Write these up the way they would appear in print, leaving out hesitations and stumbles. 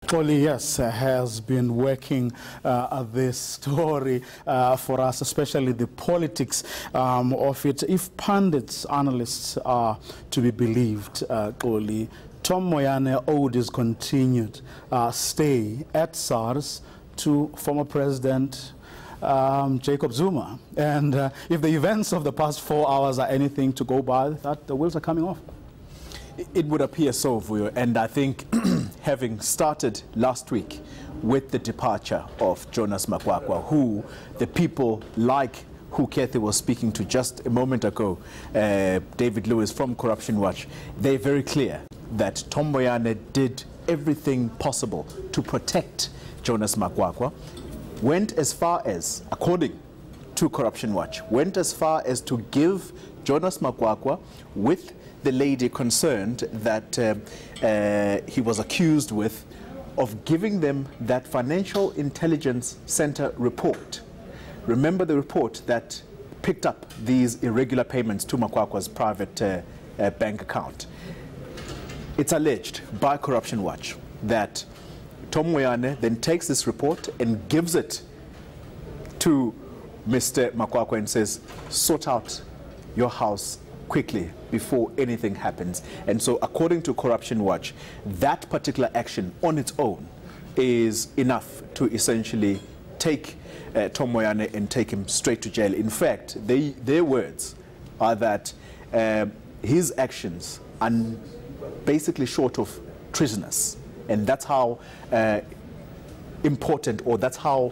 Xoli, yes, has been working this story for us, especially the politics of it. If pundits, analysts are to be believed, Xoli, Tom Moyane owed his continued stay at Sars to former President Jacob Zuma. And if the events of the past 4 hours are anything to go by, that the wheels are coming off. It would appear so, Vuyo, and I think having started last week with the departure of Jonas Makwakwa, who the people like who Kathy was speaking to just a moment ago, David Lewis from Corruption Watch, they're very clear that Tom Moyane did everything possible to protect Jonas Makwakwa, went as far as, according to Corruption Watch, went as far as to give Jonas Makwakwa with the lady concerned that he was accused with of giving them that Financial Intelligence Center report. Remember the report that picked up these irregular payments to Makwakwa's private bank account. It's alleged by Corruption Watch that Tom Moyane then takes this report and gives it to Mr. Makwakwa and says, sort out your house quickly before anything happens. And so according to Corruption Watch, that particular action on its own is enough to essentially take Tom Moyane and take him straight to jail. In fact, their words are that his actions are basically short of treasonous. And that's how important, or that's how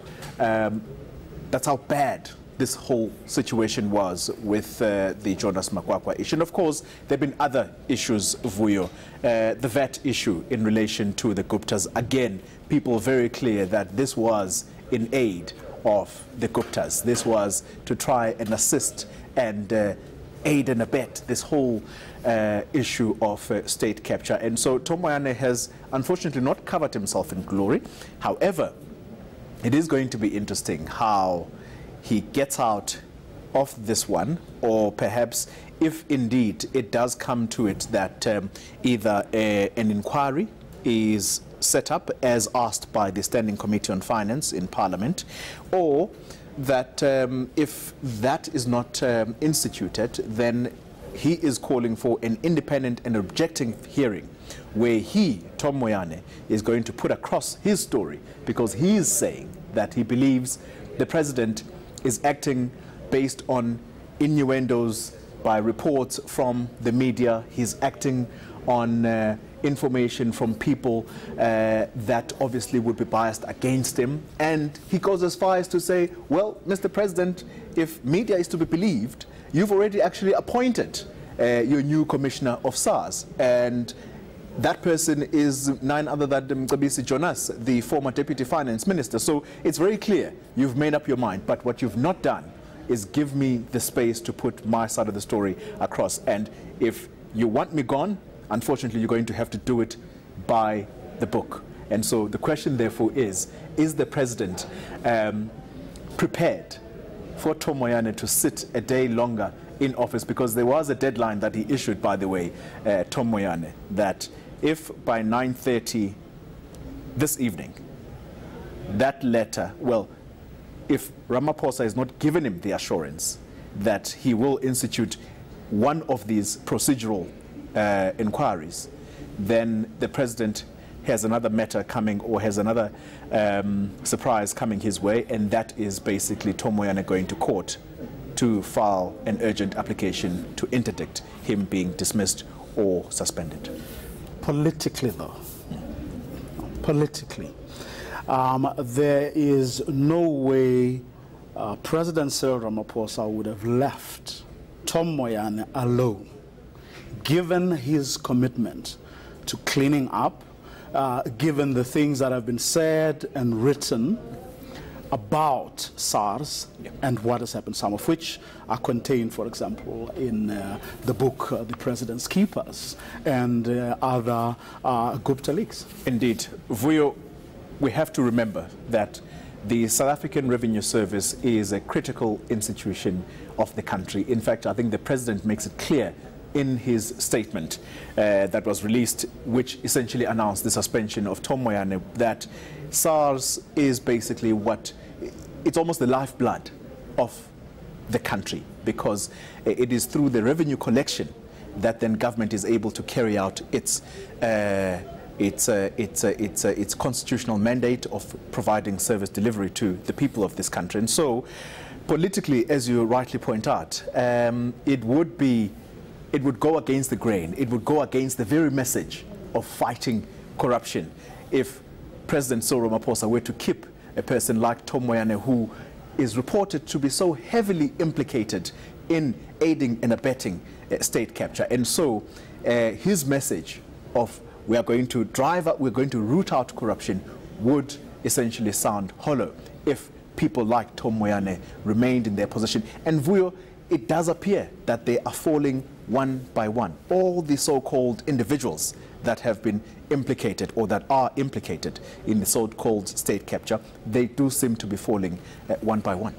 bad this whole situation was with the Jonas Makwakwa issue. And of course, there have been other issues, Vuyo. The VAT issue in relation to the Guptas. Again, people very clear that this was in aid of the Guptas. This was to try and assist and aid and abet this whole issue of state capture. And so Tom Moyane has unfortunately not covered himself in glory. However, it is going to be interesting how he gets out of this one, or perhaps if indeed it does come to it that either an inquiry is set up as asked by the Standing Committee on Finance in Parliament, or that if that is not instituted, then he is calling for an independent and objective hearing where he, Tom Moyane, is going to put across his story, because he is saying that he believes the president is acting based on innuendos by reports from the media. He's acting on information from people that obviously would be biased against him. And he goes as far as to say, well, Mr. President, if media is to be believed, you've already actually appointed your new commissioner of SARS. And that person is none other than Mcebisi Jonas, the former deputy finance minister. So it's very clear you've made up your mind, but what you've not done is give me the space to put my side of the story across. And if you want me gone, unfortunately, you're going to have to do it by the book. And so the question, therefore, is the president prepared for Tom Moyane to sit a day longer in office? Because there was a deadline that he issued, by the way, Tom Moyane, that if by 9:30 this evening, that letter, well, if Ramaphosa has not given him the assurance that he will institute one of these procedural inquiries, then the president has another matter coming, or has another surprise coming his way, and that is basically Tom Moyane going to court to file an urgent application to interdict him being dismissed or suspended. Politically, though, politically, there is no way President Cyril Ramaphosa would have left Tom Moyane alone, given his commitment to cleaning up, given the things that have been said and written about SARS and what has happened, some of which are contained, for example, in the book, The President's Keepers, and other Gupta leaks. Indeed. Vuyo, we have to remember that the South African Revenue Service is a critical institution of the country. In fact, I think the president makes it clear in his statement that was released, which essentially announced the suspension of Tom Moyane, that SARS is basically it's almost the lifeblood of the country, because it is through the revenue collection that then government is able to carry out its constitutional mandate of providing service delivery to the people of this country. And so, politically, as you rightly point out, it would go against the grain. It would go against the very message of fighting corruption if President Cyril Ramaphosa were to keep a person like Tom Moyane, who is reported to be so heavily implicated in aiding and abetting state capture. And so his message of we're going to root out corruption would essentially sound hollow if people like Tom Moyane remained in their position. And Vuyo, it does appear that they are falling one by one. All the so-called individuals that have been implicated or that are implicated in the so-called state capture, they do seem to be falling one by one.